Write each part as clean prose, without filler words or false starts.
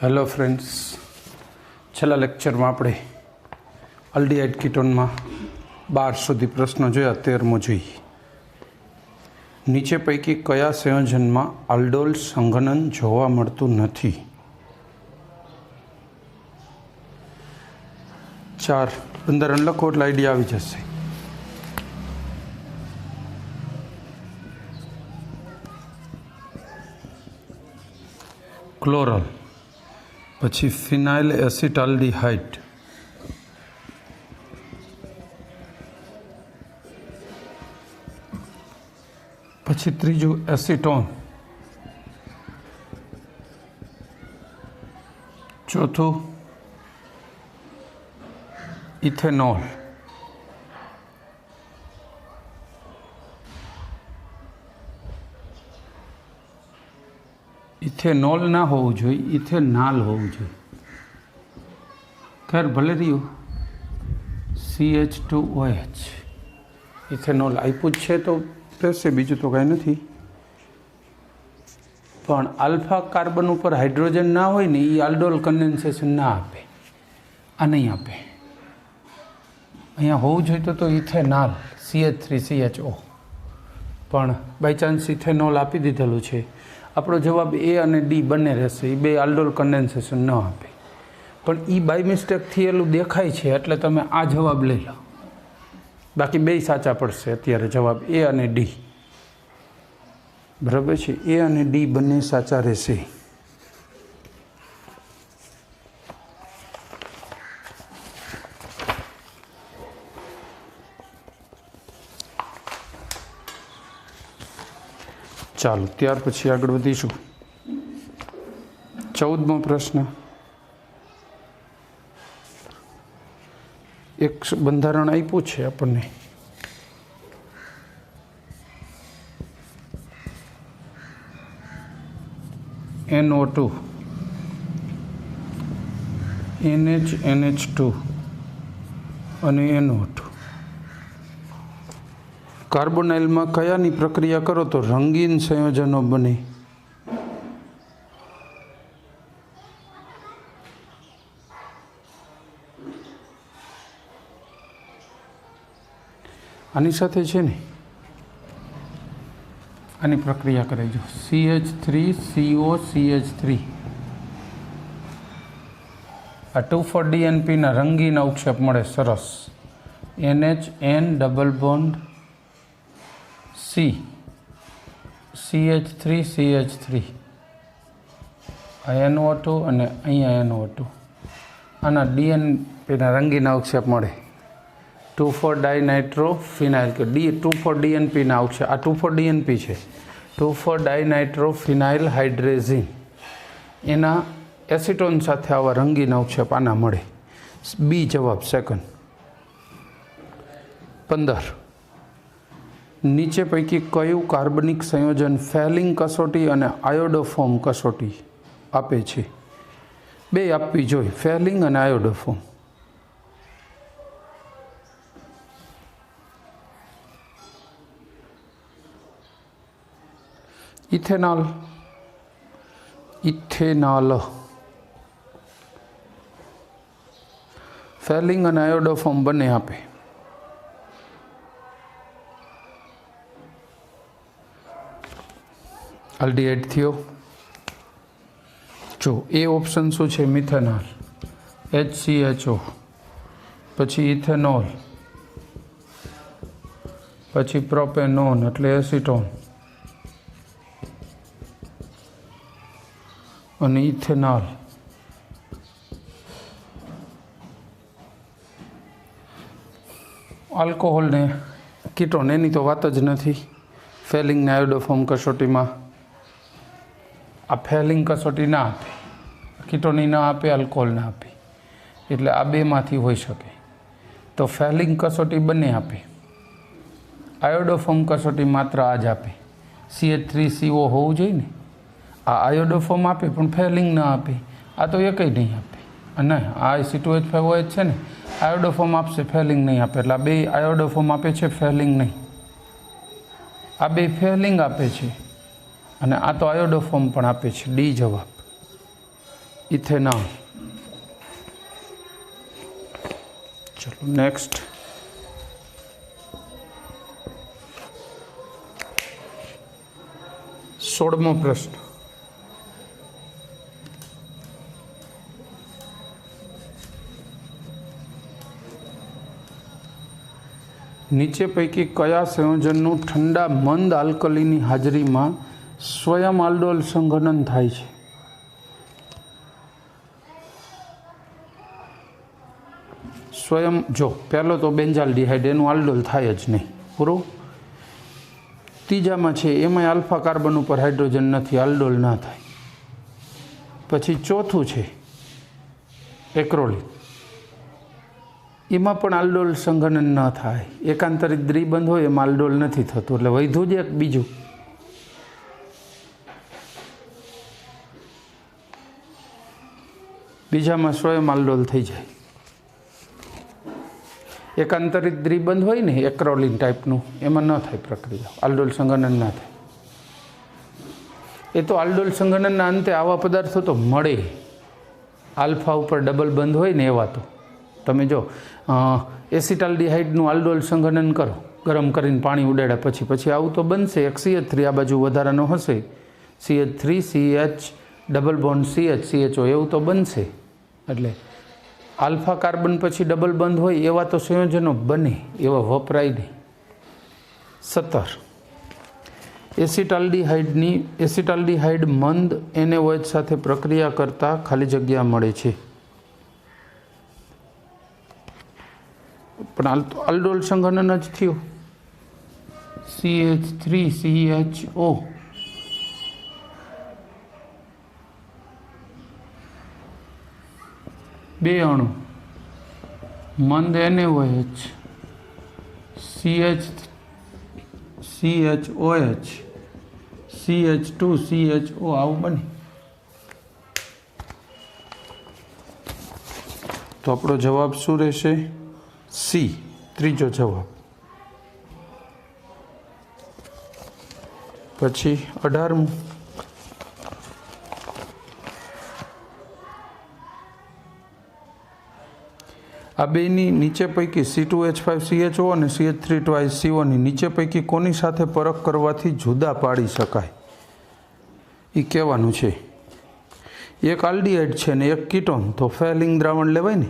Hello friends, छेल्ला lecture में आपणे अल्डिहाइड कीटोन में 12 सुधी प्रश्न जोया। 13मो जोईए। नीचे पैकी कया संयोजन में आल्डोल संघनन जोवा मळतुं नथी? 4 बंधारण लखो एटले आइडिया आवी जशे। क्लोरल, पछी फिनाइल एसिटाल्डिहाइड, पछी त्रीजू एसीटोन, चौथू इथेनॉल, इथेनॉल ना होवुं जोईए, इथेनॉल होवुं जोईए। खैर भले रह्यु CH2OH इथेनॉल आप्युं छे तो રહેશે, બીજું તો કાંઈ નથી। પણ આલ્ફા કાર્બન ઉપર હાઇડ્રોજન ના હોય ને એ આલ્ડોલ કન્ડેન્સેશન ના આપે, આ નહીં આપે। અહીંયા હોવું જોઈએ તો ઇથેનોલ CH3CHO, પણ બાય ચાન્સ ઇથેનોલ આપી દીધેલું છે। આપણો જવાબ એ અને ડી બંને રહેશે, એ બે આલ્ડોલ કન્ડેન્સેશન ન આપે। પણ એ બાય મિસ્ટેક થયેલું દેખાય છે એટલે તમે આ જવાબ લઈ લો, બાકી બે સાચા પડશે। અત્યારે જવાબ એ અને ડી બરાબર છે, એ અને ડી બંને સાચા રહેશે। ચાલો ત્યાર પછી આગળ વધીશું। 14મો પ્રશ્ન। એક બંધારણ આપ્યું છે આપણને, NO2 NH2 અને NO2 कार्बोनाइल में कयानी प्रक्रिया करो तो रंगीन संयोजनों बने? आनी साथे छे ने आनी प्रक्रिया कराई जो CH3COCH3 आ 2,4-DNP ना रंगीन अवक्षेप मळे सरस। NHN double bond C CH3CH3 NO2 અને અહીંયા NO2 આના DNP ના રંગીન અવક્ષેપ મળે। 2,4-डाइनाइट्रोफिनाइल के 2,4-DNP ना अवक्षेप, आ 2,4-DNP છે। 2,4-डाइनाइट्रोफिनाइल हाइड्रेजिन एना एसिटोन साथे आवा रंगीन अवक्षेप आना मळे। बी जवाब सेकंड। 15 नीचे पैकी कयु कार्बनिक संयोजन फेलिंग कसोटी और आयोडोफॉर्म कसोटी आपे छे? बे आपवी जोईए, फेलिंग और आयोडोफॉर्म। इथेनॉल इथेनॉल फेलिंग और आयोडोफॉर्म बने आपे। अल्डिहाइड थयो जो ए ऑप्शन शू है मिथेनॉल HCHO, पछी इथेनॉल, पछी प्रोपेनोन एटले एसीटोन और इथेनॉल। अल्कोहोल ने कीटोन एनी तो बात ज नथी। फेलिंग ने आयोडोफॉर्म कसोटी में आ फेलिंग कसोटी ना आपे, कीटोनी ना आपे, अल्कोहोल ना आपे, एटले आ बे मांथी होई शके। तो फेलिंग कसोटी बने आपे, आयोडोफॉर्म कसोटी मात्र आज आपे। CH3CO होवुं जोईए ने, आ आयोडोफॉर्म आपे पण फेलिंग ना आपे, आ तो एकय नहीं आपे। नहीं, आ C2H5OH छे ने आयोडोफॉर्म आपसे, फेलिंग नहीं आपे। एटले आ बे आयोडोफॉर्म आपे छे, फेलिंग नहीं। आ बे फेलिंग आपे छे અને આ તો આયોડોફોર્મ પણ આપે છે। ડી જવાબ। इथेनॉल। चलो नेक्स्ट। सोळमो प्रश्न। नीचे पैकी कया संयोजनનું ठंडा मंद आल्कलीની હાજરીમાં સ્વયં આલ્ડોલ સંઘનન થાય છે? स्वयं जो पहलो तो बेंजाल्डिहाइड एनु आल्डोल थाय ज नहीं, पूरो। तीजामां छे एमां आल्फा कार्बन पर हाइड्रोजन नहीं, आल्डोल ना थाय। पछी चौथुं छे एक्रोलिन, एमां पण आल्डोल संघनन न थाय। एकांतरित द्विबंध होय एमां आल्डोल नथी थतो, એટલે વૈધું જ એક બીજું। बीजामां स्वयं आल्डोल थई जाय। एकांतरित द्विबंध होय ने एक्रोलिन टाइपनुं, एमां न थाय प्रक्रिया, आल्डोल संघनन ना थाय। ए तो आल्डोल संघननना अंते आवा पदार्थो तो मळे, आल्फा उपर डबल बंध होय ने एवा। तो तमे जो एसिटाल्डिहाइडનું आल्डोल संघनन करो, गरम करीने पाणी उडाड्या पछी पछी आवुं तो बनशे। एक CH3 आ बाजू वधारानो हशे, CH3 CH double bond CH CHO एवुं तो बनशे। एटले आल्फा कार्बन पछी डबल बंध होय एवा तो संयोजनो बने, एवा वपराय नहीं। 17 एसिटाल्डिहाइड मंद NaOH साथे प्रक्रिया करता खाली जग्या मळे छे, पण आल्डोल संघनन ज थयुं। CH3 CHO बे अणु मंद NaOH CHOH CH2 CHO आવું बने। तो આપણો જવાબ શું રહેશે? C, ત્રીજો જવાબ। પછી 18મું, आ बेनी नीचे पैकी C2H5CHO और CH3CO ની નીચે પૈકી કોની સાથે પરખ કરવાથી જુદા પાડી શકાય? એ કહેવાનું છે। એક આલ્ડીહાઇડ છે ને એક કીટોન, તો ફેલિંગ દ્રાવણ લેવાય ને।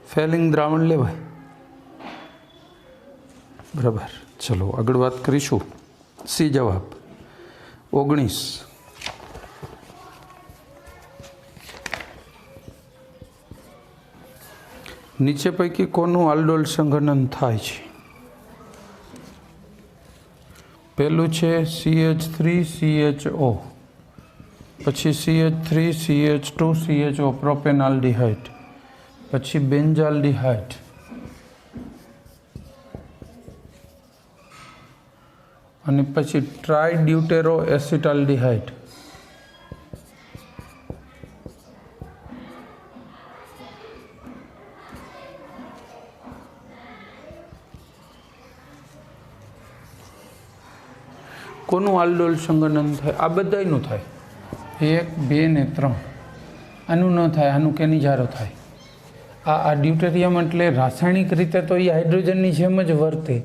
ફેલિંગ દ્રાવણ લેવાય, બરાબર। चलो आगळ बात करीशुं। सी जवाब 19। नीचे पैकी कोનું आल्डोल संघनन थाय छे? पहेलुं छे CH3 CHO, पछी CH3 CH2 CHO प्रोपेनाल्डिहाइड, पछी बेंजाल्डिहाइड, અને પછી ટ્રાઇડ્યુટેરો એસિટાલ્ડિહાઇડ। કોનું આલ્ડોલ સંઘનન થાય? આ બધાયનું થાય, 1 2 ને 3। આનું ન થાય, આનું કેનિજારો થાય। આ ડ્યુટેરિયમ એટલે રાસાયણિક રીતે તો એ હાઇડ્રોજનની જેમ જ વર્તે,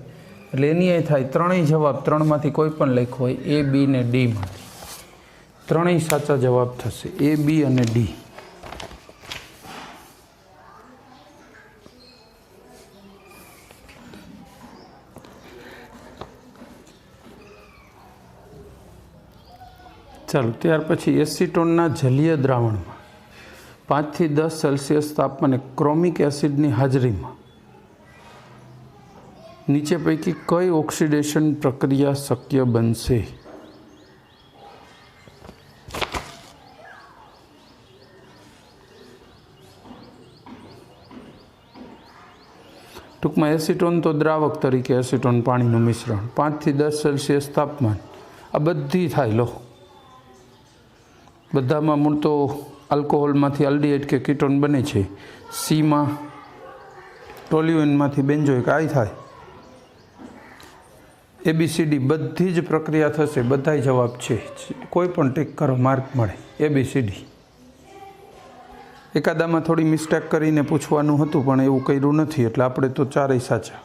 એટલે એની એ થાય। ત્રણેય જવાબ ત્રણમાંથી કોઈ પણ લખ્યો હોય, A B ને D માંથી ત્રણેય સાચા જવાબ થશે, A B અને D। ચાલો ત્યાર પછી એસિટોનના જલીય દ્રાવણમાં 5 થી 10 સેલ્સિયસ તાપમાને ક્રોમિક એસિડની હાજરીમાં नीचे पैकी कई ऑक्सीडेशन प्रक्रिया शक्य बनशे? टूंक में एसिटोन तो द्रावक तरीके एसिटोन पाणीनुं मिश्रण 5 થી 10 सेल्सियस तापमान आ बधी थाय। लो बधामां मूळ तो अल्कोहोल मांथी आल्डिहाइड के कीटोन बने छे। सी में टोल्युएनमांथी बेन्जोइक आई थाय। ABCD बधी ज प्रक्रिया थशे, बधाय जवाब छे, कोई पण टिक करो मार्क मळे। ABCD एकादामां थोड़ी मिस्टेक करीने पूछवानुं हतुं पण एवुं कर्युं नथी એટલે આપણે તો ચારેય સાચા।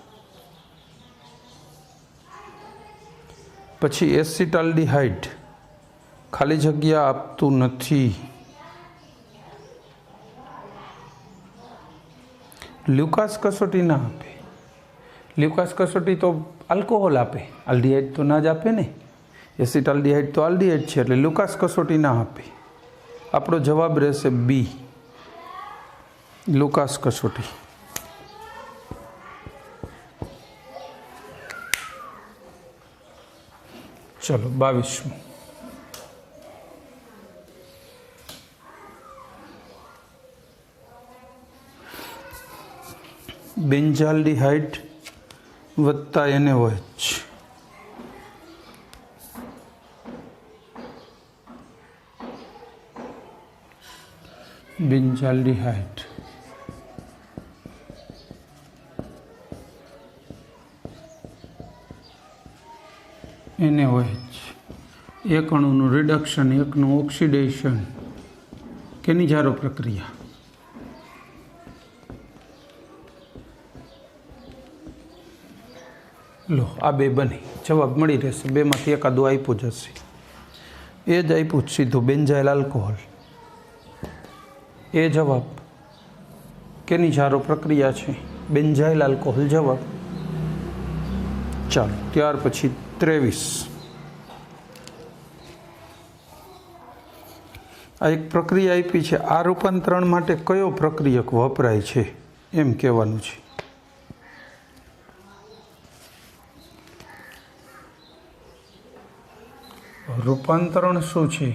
પછી એસિટાલ્ડિહાઇડ ખાલી જગ્યા આપતું નથી। લ્યુકાસ કસોટી ના આપે। લ્યુકાસ કસોટી તો આલ્કોહોલ આપે, આલ્ડિહાઇડ તો ના જ આપે ને। એસિટાલ્ડિહાઇડ તો આલ્ડિહાઇડ છે એટલે લ્યુકાસ કસોટી ના આપે। આપણો જવાબ રહેશે બી, લુકાસ કસોટી। चलो 22। बेंजाल्डिहाइड वत्ता NaOH। बेंजाल्डिहाइड NaOH, एक अणुनु रिडक्शन, एकनु ऑक्सीडेशन, केनी जारो प्रक्रिया? लो आ बे बनी, जवाब मळी रहेशे। बेमांथी एकादुं आप्युं जशे, ए ज आप्युं सीधुं बेन्जाइल आल्कोहोल। ए जवाब केनी जारो प्रक्रिया छे? बेन्जाइल आल्कोहोल जवाब। चालो त्यार पछी 23। आ एक प्रक्रिया आपी है। आ रूपांतरण माटे कयो प्रक्रियक वपराय छे एम कहेवानुं छे। रूपांतरण शुं छे?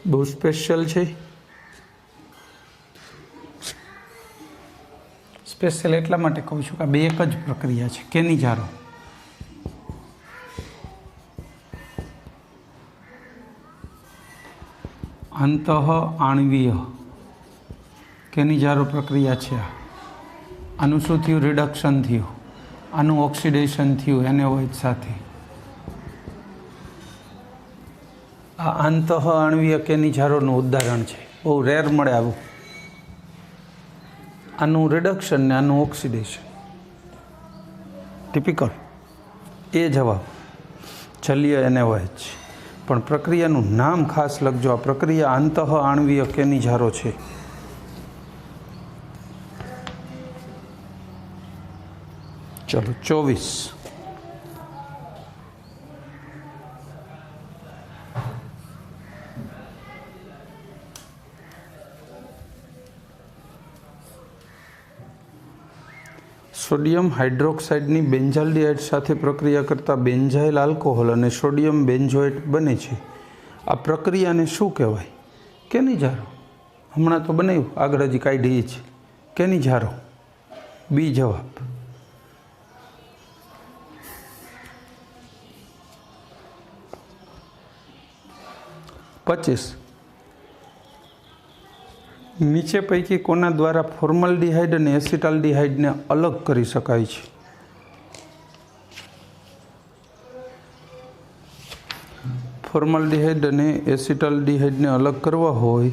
बहु स्पेशल है। स्पेशल एटला माटे कहूँ छूँ कि बे एक ज प्रक्रिया है। केनी जारो? अंतः आणवीय केनी जारो प्रक्रिया है। आनु शुं थयुं? रिडक्शन थयुं, आनु ऑक्सीडेशन थयुं NaOH साथे। आ अंतः आणवीय केनी जारोनुं उदाहरण है, बहुत रेर मळे आवुं। आनु रिडक्शन ने आनु ऑक्सीडेशन, टिपिकल। ए जवाब जलीय NaOH। पण प्रक्रियानुं नाम खास लखजो। आ प्रक्रिया अंतः आणवीय केनी जारो छे। चलो 24। सोडियम हाइड्रोक्साइड ની બેન્ઝાલ્ડિહાઇડ સાથે પ્રક્રિયા કરતા બેન્ઝાઇલ આલ્કોહોલ અને સોડિયમ બેન્ઝોએટ બને છે। આ પ્રક્રિયાને શું કહેવાય? કેની જારો? હમણાં તો બનાવ્યું, આગળ હજી કાઢી છે। કેની જારો? બી જવાબ। 25। नीचे पैकी कोना द्वारा फॉर्मल्डिहाइड और एसिटाल्डिहाइड ने अलग करी शकाय छे? फॉर्मल्डिहाइड और एसिटाल्डिहाइड ने अलग करवा होय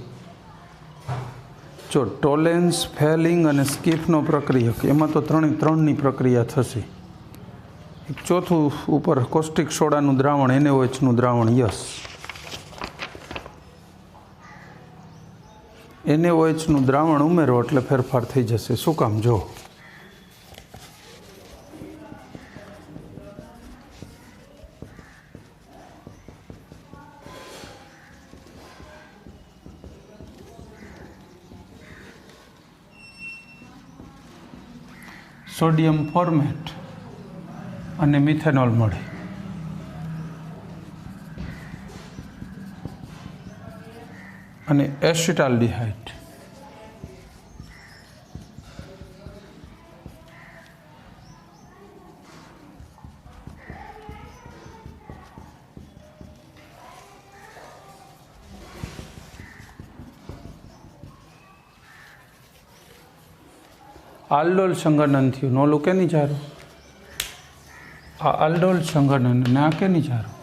जो टोलेन्स, फेलिंग और स्कीफनो प्रक्रियक, एमां तो त्रणनी प्रक्रिया थशे। एक चौथुं उपर कोस्टिक सोडानुं द्रावण, NaOH नुं द्रावण। यस, NaOH નું દ્રાવણ ઉમેરો એટલે ફેરફાર થઈ જશે। શું કામ? જો સોડિયમ ફોર્મેટ અને મિથેનોલ મળે। અને એસિટાલ્ડિહાઇડ. આલ્ડોલ સંગઠન થયું. નોલું કેની ચારું? આ આલ્ડોલ સંગઠન ને આ કેની ચારું?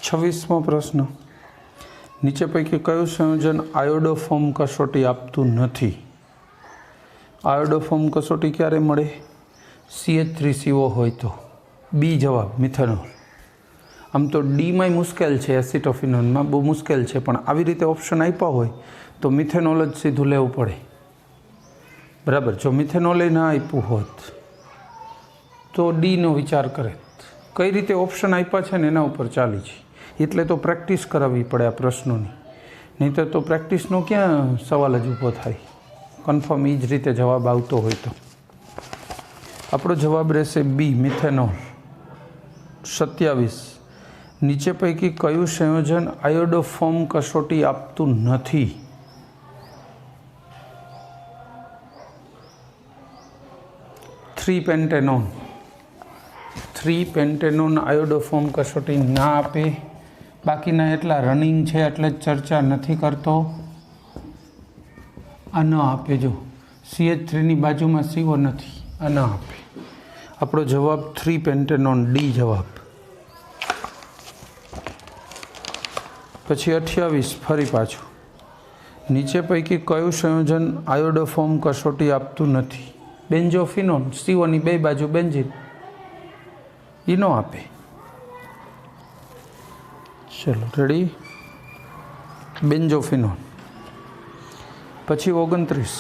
છવ્વીસમો પ્રશ્ન. નીચે પૈકી કયું સંયોજન આયોડોફોર્મ કસોટી આપતું નથી? આયોડોફોર્મ કસોટી ક્યારે મળે? CH3CO હોય તો. બી જવાબ મિથેનોલ. આમ તો ડીમાંય મુશ્કેલ છે, એસિટોફિનોનમાં બહુ મુશ્કેલ છે, પણ આવી રીતે ઓપ્શન આપ્યા હોય તો મિથેનોલ જ સીધું લેવું પડે. બરાબર. જો મિથેનોલે ના આપ્યું હોત તો ડીનો વિચાર કરે. કઈ રીતે ઓપ્શન આપ્યા છે ને એના ઉપર ચાલી છે. એટલે તો પ્રેક્ટિસ કરાવવી પડે આ પ્રશ્નોની, નહીં તો પ્રેક્ટિસનો ક્યાં સવાલ જ ઊભો થાય. કન્ફર્મ એ જ રીતે જવાબ આવતો હોય તો આપણો જવાબ રહેશે બી મિથેનોલ. 27. નીચે પૈકી કયું સંયોજન આયોડોફોર્મ કસોટી આપતું નથી? થ્રી પેન્ટેનોન આયોડોફોર્મ કસોટી ના આપે. બાકીના એટલા રનિંગ છે એટલે જ ચર્ચા નથી કરતો. આ ન આપે. જો CH3ની બાજુમાં CO નથી, આ ન આપે. આપણો જવાબ 3 પેન્ટેનોન, ડી જવાબ. પછી 28 ફરી પાછું. નીચે પૈકી કયું સંયોજન આયોડોફોર્મ કસોટી આપતું નથી? બેન્ઝોફિનોન, COની બે બાજુ બેન્ઝીન, એ ન આપે. ચલો રેડી. બેન્ઝોફિનોન. પછી 29.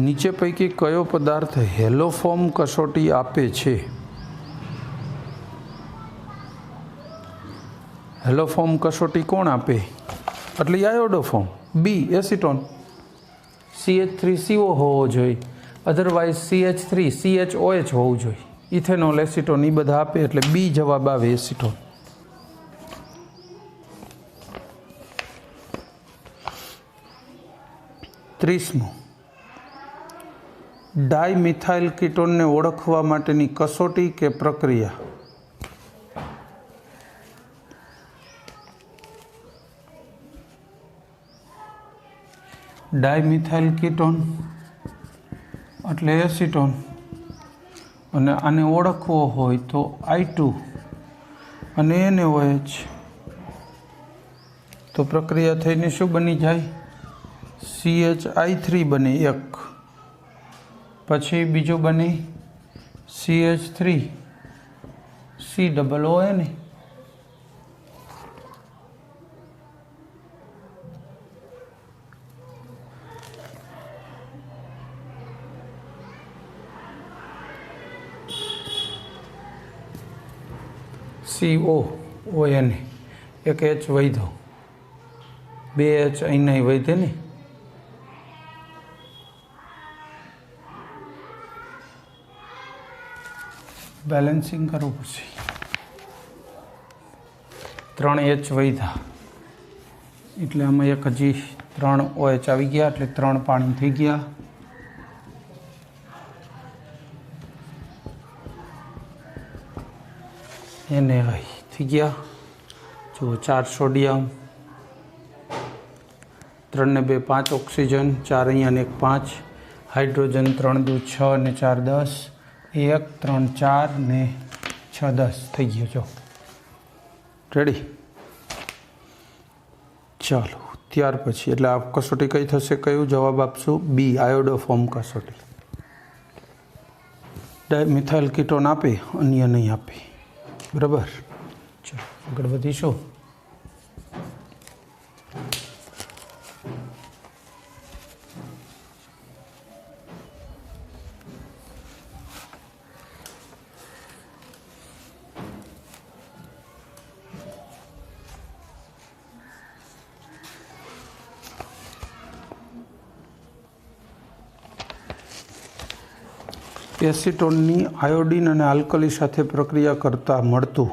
નીચે પૈકી કયો પદાર્થ હેલોફોર્મ કસોટી આપે છે? હેલોફોર્મ કસોટી કોણ આપે? એટલે આયોડોફોર્મ. બી એસિટોન. CH3CO હોવો જોઈએ, અધરવાઇઝ CH3 CHOH હોવું જોઈએ. ઇથેનોલ, એસિટોન એ બધા આપે એટલે બી જવાબ આવે એસિટોન. 30. ડાયમિથાઇલ કીટોનને ઓળખવા માટેની કસોટી કે પ્રક્રિયા? ડાયમિથાઇલ કીટોન એટલે એસિટોન, અને આને ઓળખવો હોય તો I2 અને NaOH. તો પ્રક્રિયા થઈને શું બની જાય? CHI3 બને એક. પછી બીજું બને CH3 COON. COON. એક H વૈધો, બે H અહીંના વૈધે ને. બેલેન્સિંગ કરવું પડશે. 3 H વૈધા એટલે આમાં એક હજી 3 OH આવી ગયા એટલે 3 પાણી થઈ ગયા. એને થઈ ગયા. જો 4 સોડિયમ, 3 ને 2 5 ઓક્સિજન, 4 અહીંયા ને 1 5 હાઇડ્રોજન, 3 દુ 6 ને 4 10, 1 3 4 ને 6 10 થઈ ગયો. જો રેડી. ચાલો ત્યાર પછી એટલે આ કસોટી કઈ થશે, કયું જવાબ આપશું? બી, આયોડોફોર્મ કસોટી. ડાયમિથાઇલ કીટોન આપે, અન્ય નહીં આપે. બરાબર. ચાલો આગળ વધીશું. એસિટોનની આયોડિન અને આલ્કલી સાથે પ્રક્રિયા કરતાં મળતું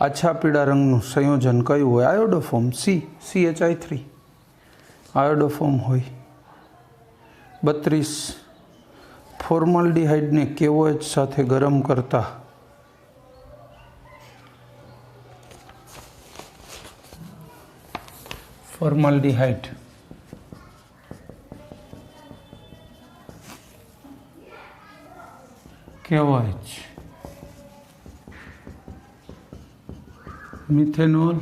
આછા પીળા રંગનું સંયોજન કયું હોય? આયોડોફોર્મ. સી, CH3 આયોડોફોર્મ હોય. 32 ફોર્માલ્ડિહાઇડને KOH સાથે ગરમ કરતા ફોર્માલ્ડિહાઇડ KOH મિથેનોલ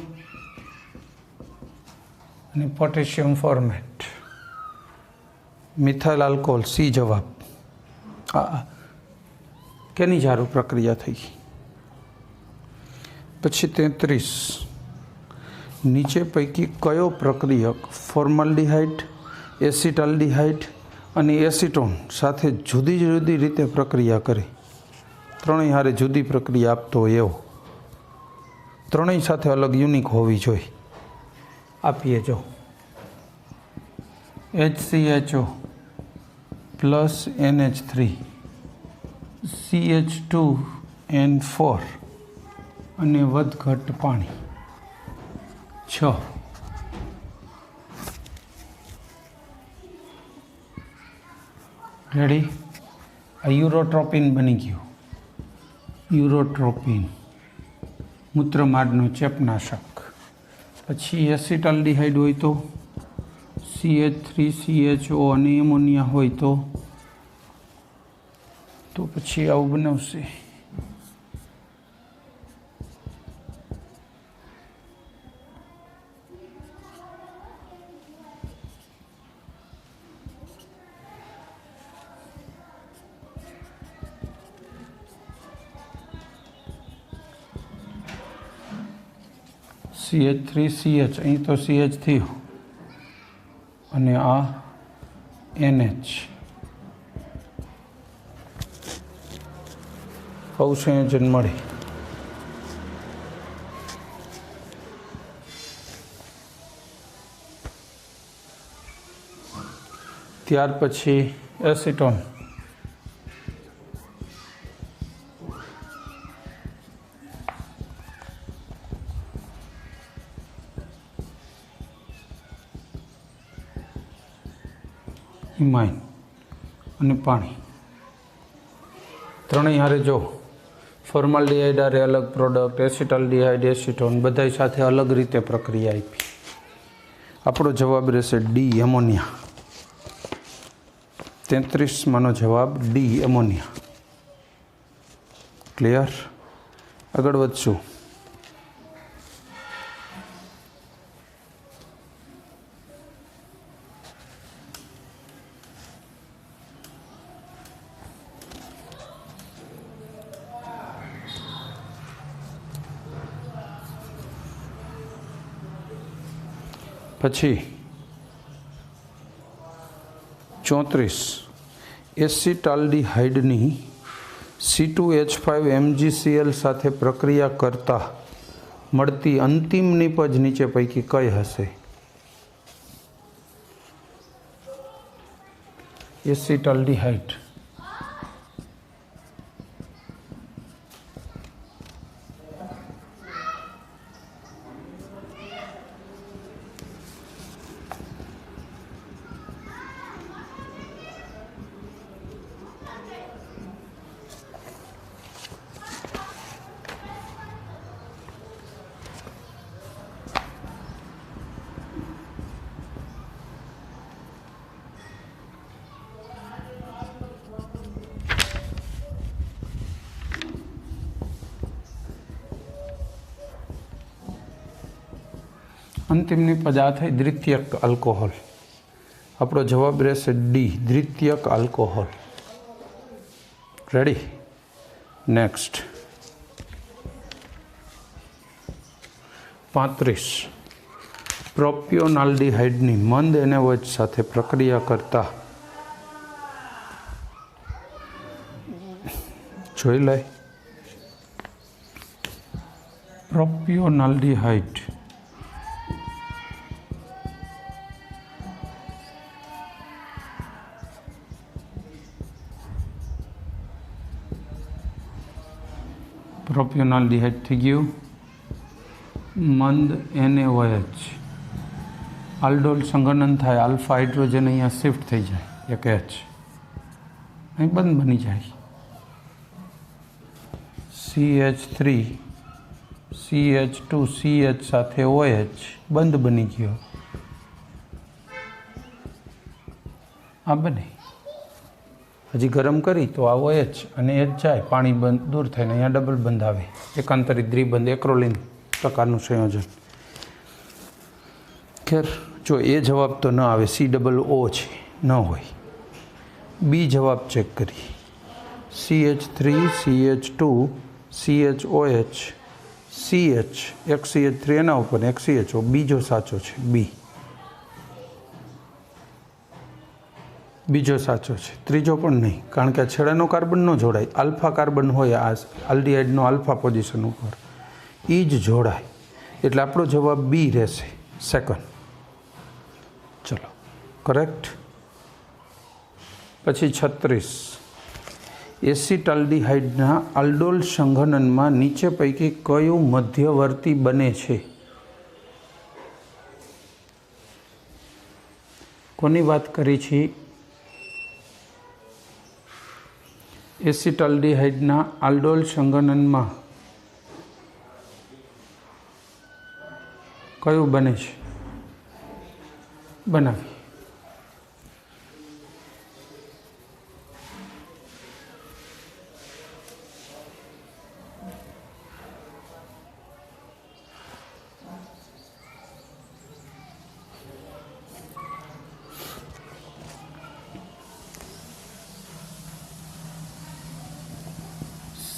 અને potassium format, methyl alcohol. C જવાબ. કેની જારું પ્રક્રિયા થઈ? પછી 33 નીચે પૈકી કયો પ્રક્રિયક ફોર્માલ્ડિહાઇડ, એસિટાલ્ડિહાઇડ અને એસિટોન સાથે જુદી જુદી રીતે પ્રક્રિયા કરે? ત્રણેય હારે જુદી પ્રક્રિયા આપતો હોય એવો, ત્રણેય સાથે અલગ યુનિક હોવી જોઈએ. આપીએ જો HCHO પ્લસ NH3 CH2N4 અને વધઘટ પાણી 6. રેડી? આ યુરોટ્રોપિન બની ગયું. યુરોટ્રોપિન મૂત્રમાર્ગનું ચેપનાશક. પછી એસિટાલ્ડિહાઇડ હોય તો CH3CHO અને એમોનિયા હોય તો પછી આવું બનાવશે. CH3CH, અહીં તો CH થયું અને આ NH. આવું સંયોજન મળે. ત્યાર પછી એસિટોન. ઇમાઇન અને પાણી ત્રણેય હારે જો ફોર્માલ્ડિહાઇડ હારે અલગ પ્રોડક્ટ, એસિટાલ્ડિહાઇડ, એસિટોન બધાય સાથે અલગ રીતે પ્રક્રિયા આપી. આપણો જવાબ રહેશે ડી, એમોનિયા. 33માંનો જવાબ ડી, એમોનિયા. ક્લિયર? આગળ વધશું. પછી 34 એસિટાલ્ડિહાઇડની C2H5 MgCl સાથે પ્રક્રિયા કરતા મળતી અંતિમ નિપજ નીચે પૈકી કઈ હશે? એસિટાલ્ડિહાઇડ. અંતિમની પદાર્થ થાય દ્વિતીયક આલ્કોહોલ. આપણો જવાબ રહેશે ડી, દ્વિતીયક આલ્કોહોલ. રેડી? નેક્સ્ટ 35. પ્રોપિયોનાલ્ડિહાઇડની મંદ NaOH સાથે પ્રક્રિયા કરતા જોઈ લે. પ્રોપિયોનાલ્ડિહાઇડ પ્રોપિયોનાલ્ડિહાઇડ થઈ ગયું. મંદ NaOH આલ્ડોલ સંઘનન થાય, આલ્ફા હાઇડ્રોજન અહીંયા શિફ્ટ થઈ જાય, એક H અહીં બંધ બની જાય. CH3 CH2 CH સાથે OH બંધ બની ગયો. આ બને. હજી ગરમ કરી તો આ OH અને H જાય, પાણી બંધ દૂર થઈને અહીંયા ડબલ બંધ આવે, એકાંતરિત દ્વિબંધ એક્રોલિન પ્રકારનું સંયોજન. ખેર જો એ જવાબ તો ન આવે, COO છે, ન હોય. બી જવાબ ચેક કરી. CH3 CH2 CHOH CH, એક CH3 એના ઉપર એક CHO, બીજો સાચો છે. બીજો સાચો છે, ત્રીજો પણ નહીં, કારણ કે છેડાનો કાર્બન ન જોડાય. આલ્ફા કાર્બન હોય આ આલ્ડિહાઇડનો આલ્ફા પોઝિશન ઉપર, એ જ જોડાય. એટલે આપણો જવાબ બી રહેશે, સેકન્ડ. ચલો કરેક્ટ. પછી 36. એસિટાલ્ડિહાઇડના આલ્ડોલ સંઘનનમાં નીચે પૈકી કયું મધ્યવર્તી બને છે? કોની વાત કરી છે? એસિટાલ્ડિહાઇડના આલ્ડોલ સંઘનનમાં કયું બને છે? બનાવી.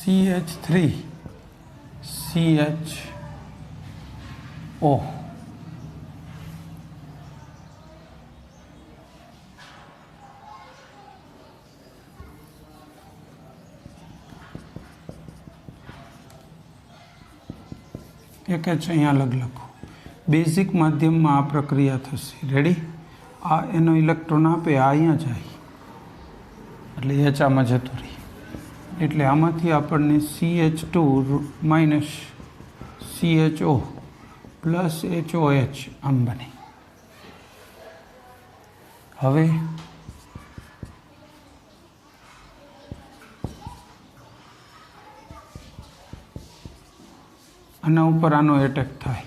CH3 CHO એક H અહીંયા અલગ લખો. બેઝિક માધ્યમમાં આ પ્રક્રિયા થશે. રેડી? આ એનો ઇલેક્ટ્રોન આપે, આ અહીંયા જાય એટલે H આમાં જતું રહે. એટલે આમાંથી આપણને CH2 minus CHO plus HOH આમ બને. હવે આના ઉપર આનો એટેક થાય.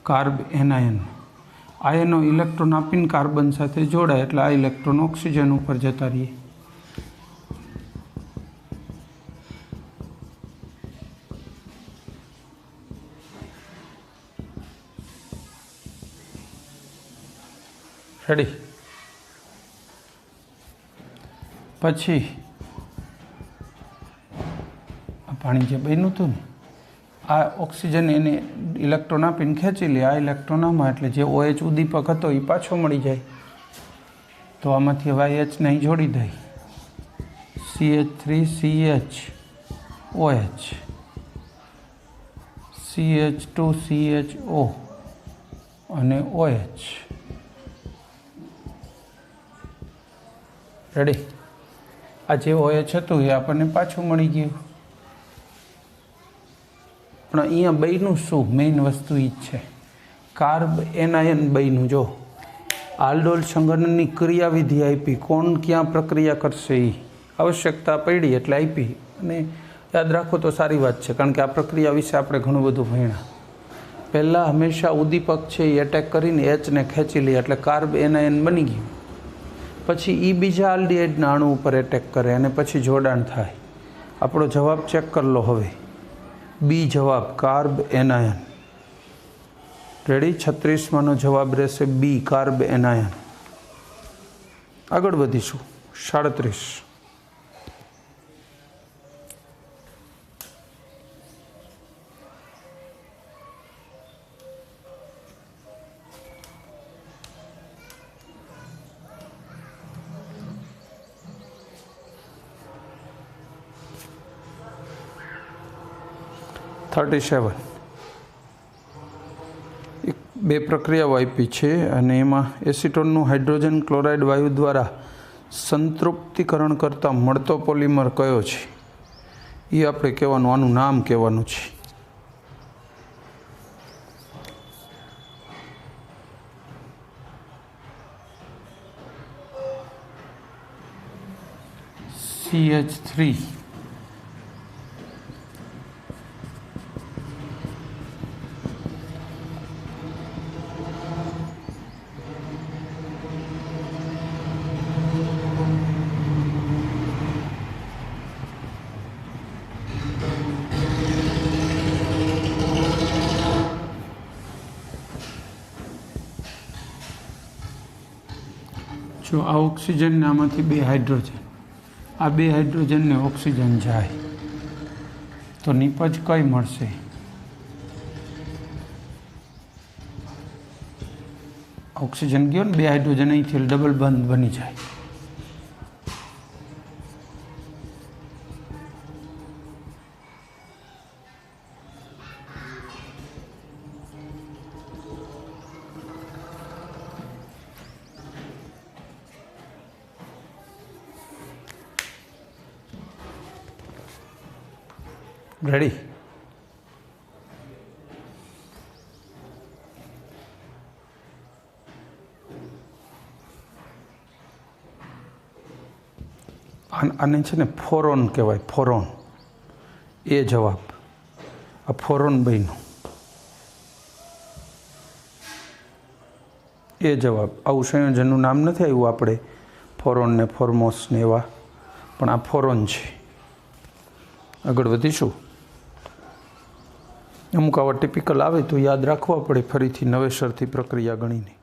કાર્બ એનાયન આયનો ઇલેક્ટ્રોન આપીને કાર્બન સાથે જોડાય એટલે આ ઇલેક્ટ્રોન ઓક્સિજન ઉપર જતા રહીએ. રેડી? પછી પાણી જે બન્યું હતું ને, આ ઓક્સિજન એને ઇલેક્ટ્રોન આપીને ખેંચી લે. આ ઇલેક્ટ્રોન આમાં એટલે જે OH ઉદ્દીપક હતો એ પાછો મળી જાય. તો આમાંથી હવે H નહીં જોડી દઈ. CH3 CHOH CH2 CHO અને OH. રેડી? આ જે OH હતું એ આપણને પાછું મળી ગયું. પણ અહીંયા બન્યું શું? મેઇન વસ્તુ એ જ છે, કાર્બ એનાયન બન્યું. જો આલ્ડોલ સંઘનનની ક્રિયાવિધિ આપી, કોણ ક્યાં પ્રક્રિયા કરશે એ આવશ્યકતા પડી એટલે આપી. અને યાદ રાખો તો સારી વાત છે, કારણ કે આ પ્રક્રિયા વિશે આપણે ઘણું બધું ભણ્યા. પહેલાં હંમેશા ઉદ્દીપક છે એ એટેક કરીને Hને ખેંચી લે એટલે કાર્બ એનાયન બની ગયું. પછી એ બીજા આલ્ડિહાઇડના અણુ ઉપર એટેક કરે અને પછી જોડાણ થાય. આપણો જવાબ ચેક કરી લો. હવે बी जवाब कार्ब एनायन। रेडी? 36 जवाब रहेशे बी कार्ब एनायन। आगळ वधीशुं। 37 37 બે પ્રક્રિયાઓ આપી છે અને એમાં એસિટોનનું હાઇડ્રોજન ક્લોરાઇડ વાયુ દ્વારા સંતૃપ્તિકરણ કરતાં મળતો પોલિમર કયો છે એ આપણે કહેવાનું, આનું નામ કહેવાનું છે. CH3 जो आ ऑक्सीजन ने आमांथी बे हाइड्रोजन, आ बे हाइड्रोजन ने ऑक्सीजन जाए तो निपज कई मळशे? ऑक्सीजन गयो ने बे हाइड्रोजन अहींथी डबल बंध बनी जाए. रेडी? आने छे ने फोरोन कहेवाय, फोरोन. ए जवाब आ फोरोन बन्यो. ए जवाब. आવું संयोजनનું નામ નથી આવ્યું આપણે, फोरोन ने फोर्मोस ने एवा, पण आ फोरोन छे. આગળ વધીશું. અમુક આવા ટિપિકલ આવે તો યાદ રાખવા પડે ફરીથી નવેસરથી પ્રક્રિયા ગણીને.